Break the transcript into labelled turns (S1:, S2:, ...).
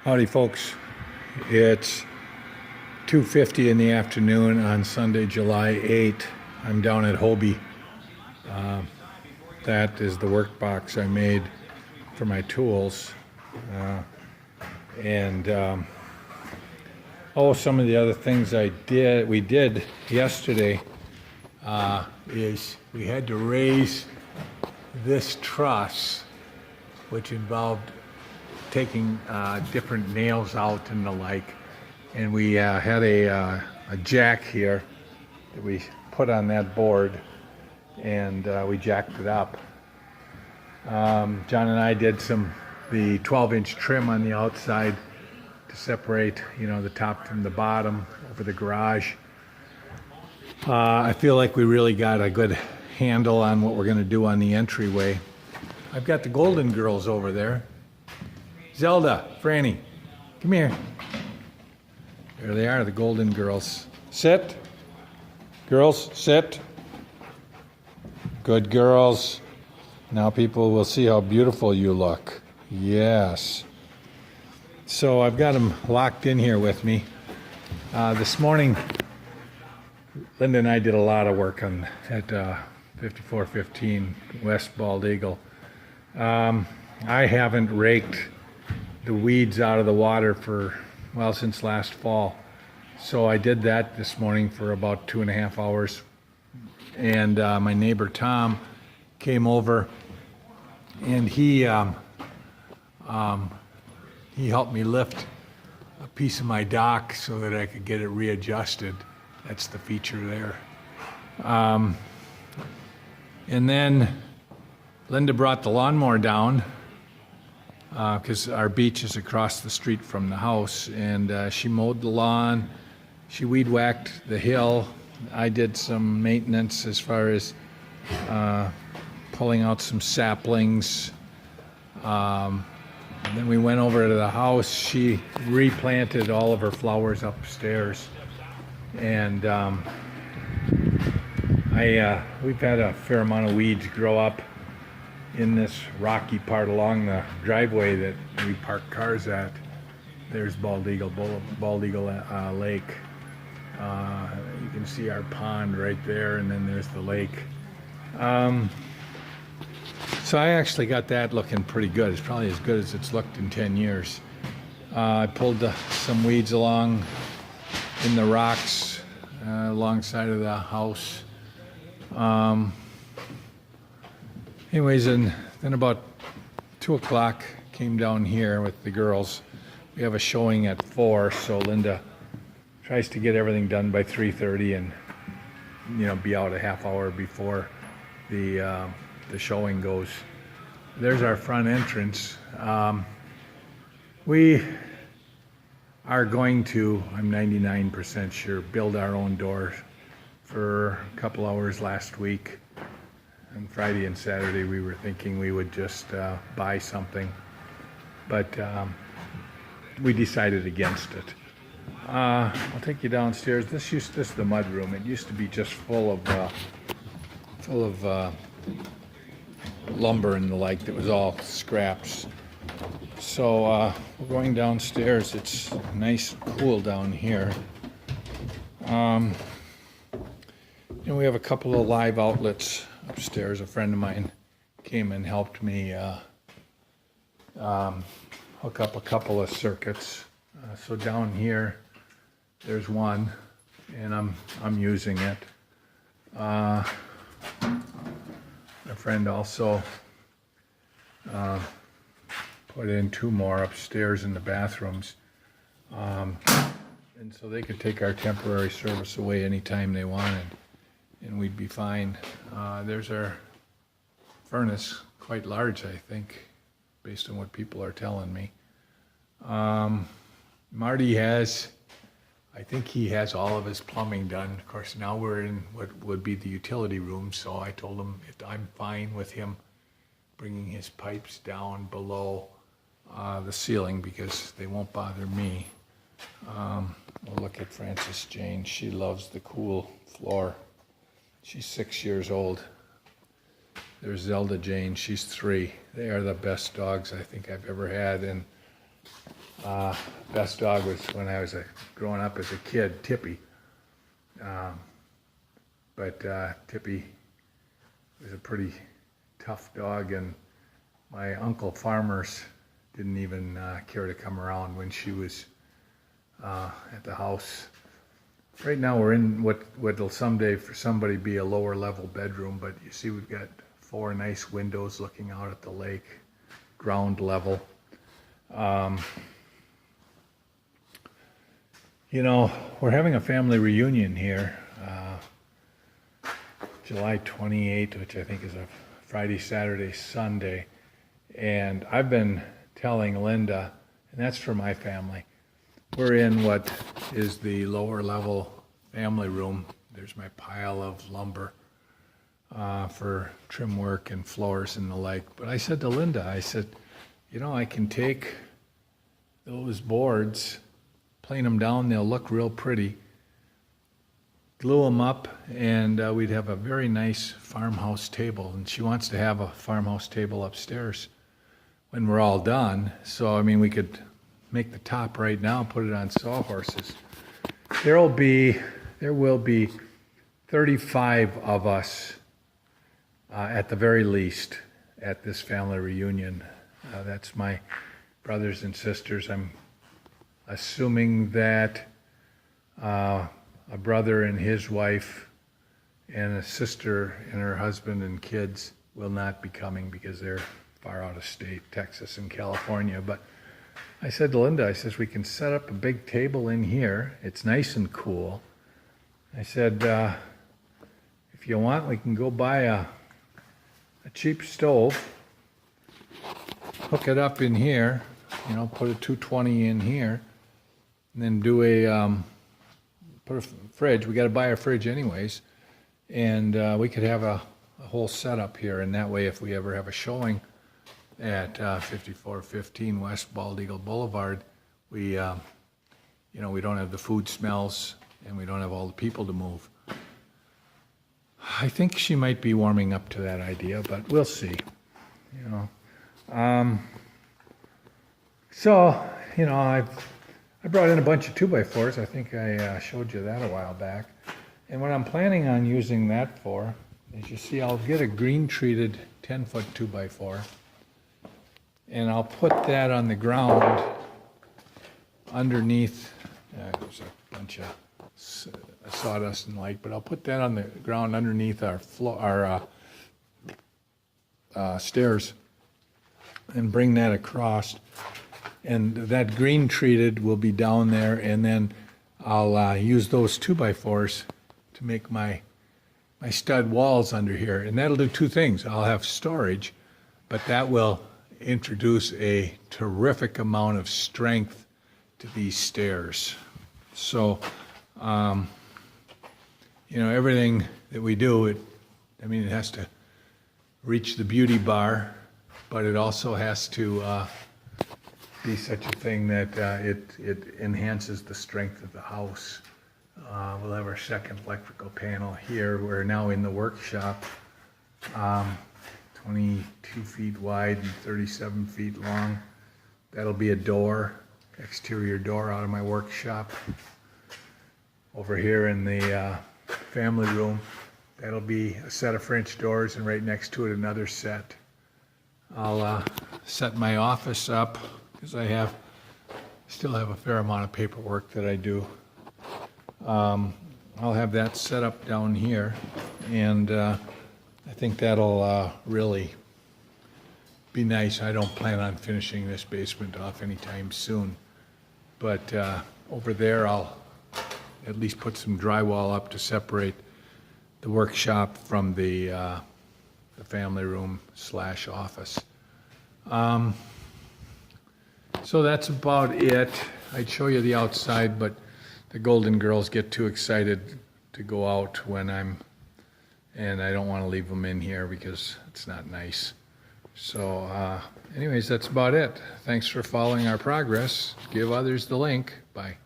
S1: Howdy folks, it's 2:50 in the afternoon on Sunday, July 8th. I'm down at Hobie. That is the workbox I made for my tools. Some of the other things we did yesterday is we had to raise this truss, which involved taking different nails out and the like, and we had a jack here that we put on that board, and we jacked it up. John and I did the 12-inch trim on the outside to separate, the top from the bottom over the garage. I feel like we really got a good handle on what we're going to do on the entryway. I've got the Golden Girls over there. Zelda, Franny, come here. There they are, the Golden Girls. Sit. Girls, sit. Good girls. Now people will see how beautiful you look. Yes. So I've got them locked in here with me. This morning, Linda and I did a lot of work at 5415 West Bald Eagle. I haven't raked the weeds out of the water since last fall. So I did that this morning for about 2.5 hours. And my neighbor Tom came over, and he helped me lift a piece of my dock so that I could get it readjusted. That's the feature there. And then Linda brought the lawnmower down because our beach is across the street from the house, and she mowed the lawn, she weed whacked the hill. I did some maintenance as far as pulling out some saplings. Then we went over to the house. She replanted all of her flowers upstairs, and we've had a fair amount of weeds grow up in this rocky part along the driveway that we park cars at. There's Bald Eagle Lake. You can see our pond right there, and then there's the lake. So I actually got that looking pretty good. It's probably as good as it's looked in 10 years. I pulled some weeds along in the rocks alongside of the house. Anyways, and then about 2 o'clock came down here with the girls. We have a showing at 4, so Linda tries to get everything done by 3:30 and be out a half hour before the showing goes. There's our front entrance. We are going to, I'm 99% sure, build our own door. For a couple hours last week, on Friday and Saturday, we were thinking we would just buy something, but we decided against it. I'll take you downstairs. This is the mud room. It used to be just full of lumber and the like that was all scraps. So we're going downstairs. It's nice and cool down here. We have a couple of live outlets upstairs. A friend of mine came and helped me hook up a couple of circuits. So down here, there's one, and I'm using it. A friend also put in 2 more upstairs in the bathrooms, and so they could take our temporary service away anytime they wanted, and we'd be fine. There's our furnace, quite large, I think, based on what people are telling me. Marty I think he has all of his plumbing done. Of course, now we're in what would be the utility room, so I told him I'm fine with him bringing his pipes down below the ceiling because they won't bother me. We'll look at Frances Jane. She loves the cool floor. She's 6 years old. There's Zelda Jane. She's 3. They are the best dogs I think I've ever had, and Best dog was when I was growing up as a kid, Tippy. But Tippy was a pretty tough dog, and my uncle farmers didn't even care to come around when she was at the house. Right now we're in what will someday for somebody be a lower level bedroom, but you see we've got 4 nice windows looking out at the lake, ground level. You know, we're having a family reunion here, July 28th, which I think is a Friday, Saturday, Sunday. And I've been telling Linda, and that's for my family, we're in what is the lower level family room. There's my pile of lumber for trim work and floors and the like. But I said to Linda, I said, you know, I can take those boards, plane them down, they'll look real pretty, glue them up, and we'd have a very nice farmhouse table. And she wants to have a farmhouse table upstairs when we're all done. So, I mean, we could make the top right now, put it on sawhorses. There will be 35 of us at the very least at this family reunion. That's my brothers and sisters. I'm assuming that a brother and his wife and a sister and her husband and kids will not be coming because they're far out of state, Texas and California. But I said to Linda, I says, we can set up a big table in here. It's nice and cool. I said, if you want, we can go buy a cheap stove, hook it up in here, you know, put a 220 in here, and then do put a fridge. We got to buy a fridge anyways, and we could have a whole setup here. And that way, if we ever have a showing at 5415 West Bald Eagle Boulevard, we, you know, we don't have the food smells, and we don't have all the people to move. I think she might be warming up to that idea, but we'll see. You know, so you know, I brought in a bunch of 2x4s. I think I showed you that a while back. And what I'm planning on using that for is, you see, I'll get a green treated 10-foot 2x4, and I'll put that on the ground underneath. There's a bunch of sawdust and like, but I'll put that on the ground underneath our floor, our stairs, and bring that across. And that green treated will be down there, and then I'll use those 2x4s to make my stud walls under here. And that'll do 2 things. I'll have storage, but that will introduce a terrific amount of strength to these stairs. So, you know, everything that we do, it has to reach the beauty bar, but it also has to be such a thing that it enhances the strength of the house. We'll have our second electrical panel here. We're now in the workshop, 22 feet wide and 37 feet long. That'll be a door, exterior door out of my workshop. Over here in the family room, that'll be a set of French doors, and right next to it another set. I'll set my office up because I still have a fair amount of paperwork that I do. I'll have that set up down here, and I think that'll really be nice. I don't plan on finishing this basement off anytime soon, but over there I'll at least put some drywall up to separate the workshop from the family room / office. So that's about it. I'd show you the outside, but the Golden Girls get too excited to go out and I don't want to leave them in here because it's not nice. So anyways, that's about it. Thanks for following our progress. Give others the link. Bye.